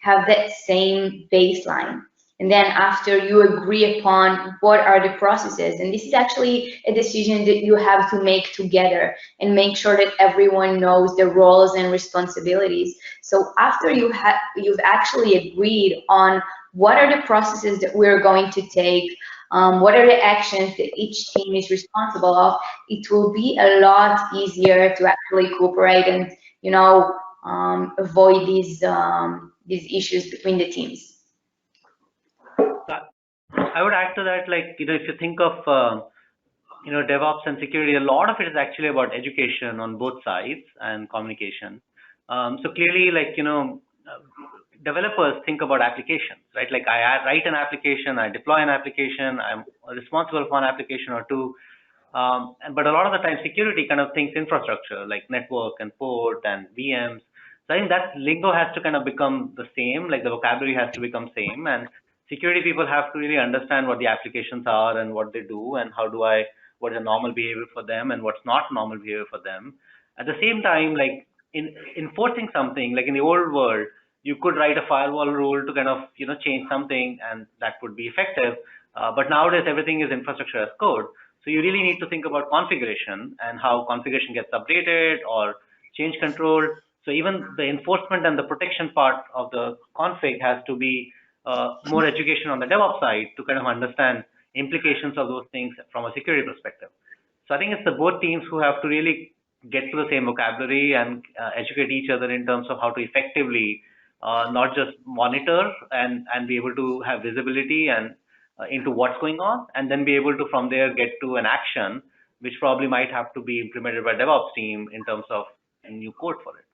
D: have that same baseline. And then after you agree upon what are the processes, and this is actually a decision that you have to make together and make sure that everyone knows the roles and responsibilities. So after you've actually agreed on what are the processes that we're going to take, what are the actions that each team is responsible of, it will be a lot easier to actually cooperate and avoid these issues between the teams.
C: I would add to that, if you think of DevOps and security, a lot of it is actually about education on both sides and communication. So clearly, developers think about applications, right? Like I write an application, I deploy an application, I'm responsible for an application or two. But a lot of the time, security kind of thinks infrastructure, like network and port and VMs. So I think that lingo has to kind of become the same, like the vocabulary has to become same, and security people have to really understand what the applications are and what they do and what is a normal behavior for them and what's not normal behavior for them. At the same time, like in enforcing something, like in the old world, you could write a firewall rule to kind of change something and that would be effective. But nowadays everything is infrastructure as code. So you really need to think about configuration and how configuration gets updated or change control. So even the enforcement and the protection part of the config has to be more education on the DevOps side to kind of understand implications of those things from a security perspective. So I think it's the both teams who have to really get to the same vocabulary and educate each other in terms of how to effectively not just monitor and be able to have visibility and into what's going on, and then be able to from there get to an action which probably might have to be implemented by DevOps team in terms of a new code for it.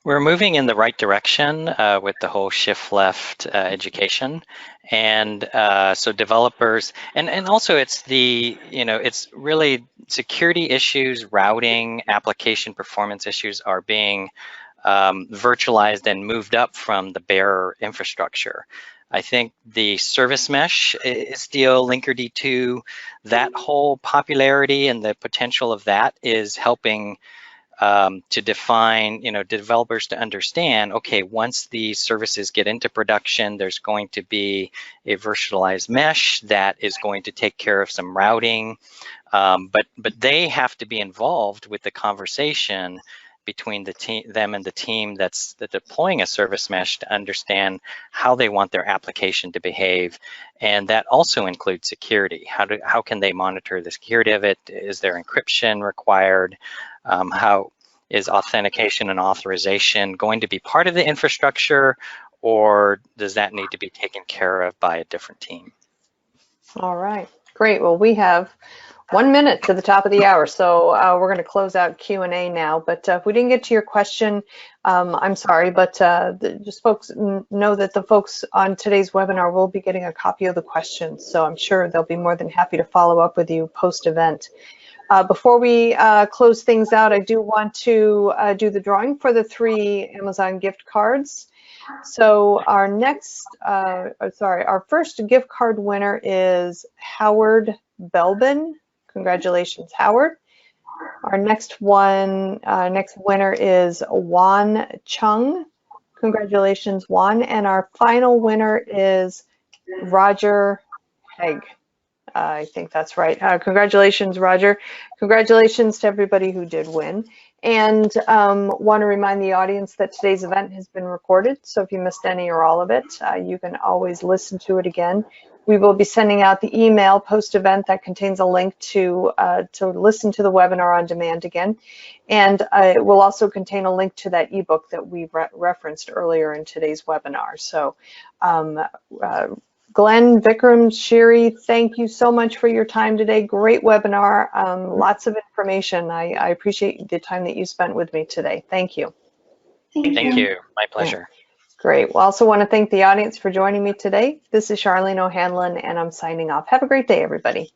B: We're moving in the right direction with the whole shift left education, and so developers and also it's it's really security issues, routing, application performance issues are being virtualized and moved up from the bare infrastructure. I think the service mesh, Istio, Linkerd2, that whole popularity and the potential of that is helping to define, developers to understand, okay, once these services get into production, there's going to be a virtualized mesh that is going to take care of some routing, but they have to be involved with the conversation between them and the team that's deploying a service mesh to understand how they want their application to behave, and that also includes security. How can they monitor the security of it? Is there encryption required? How is authentication and authorization going to be part of the infrastructure, or does that need to be taken care of by a different team?
A: All right, great. Well, we have 1 minute to the top of the hour, so we're going to close out Q&A now. But if we didn't get to your question, I'm sorry, but just folks know that the folks on today's webinar will be getting a copy of the questions, so I'm sure they'll be more than happy to follow up with you post-event. Before we close things out, I do want to do the drawing for the 3 Amazon gift cards. So our our first gift card winner is Howard Belbin. Congratulations, Howard. Our next winner is Juan Chung. Congratulations, Juan. And our final winner is Roger Hegg. I think that's right. Congratulations, Roger. Congratulations to everybody who did win. And want to remind the audience that today's event has been recorded. So if you missed any or all of it, you can always listen to it again. We will be sending out the email post-event that contains a link to listen to the webinar on demand again. And it will also contain a link to that ebook that we referenced earlier in today's webinar. So Glenn, Vikram, Shiri, thank you so much for your time today. Great webinar, lots of information. I appreciate the time that you spent with me today. Thank you.
B: Thank you. My pleasure.
A: Great. Well, I also want to thank the audience for joining me today. This is Charlene O'Hanlon, and I'm signing off. Have a great day, everybody.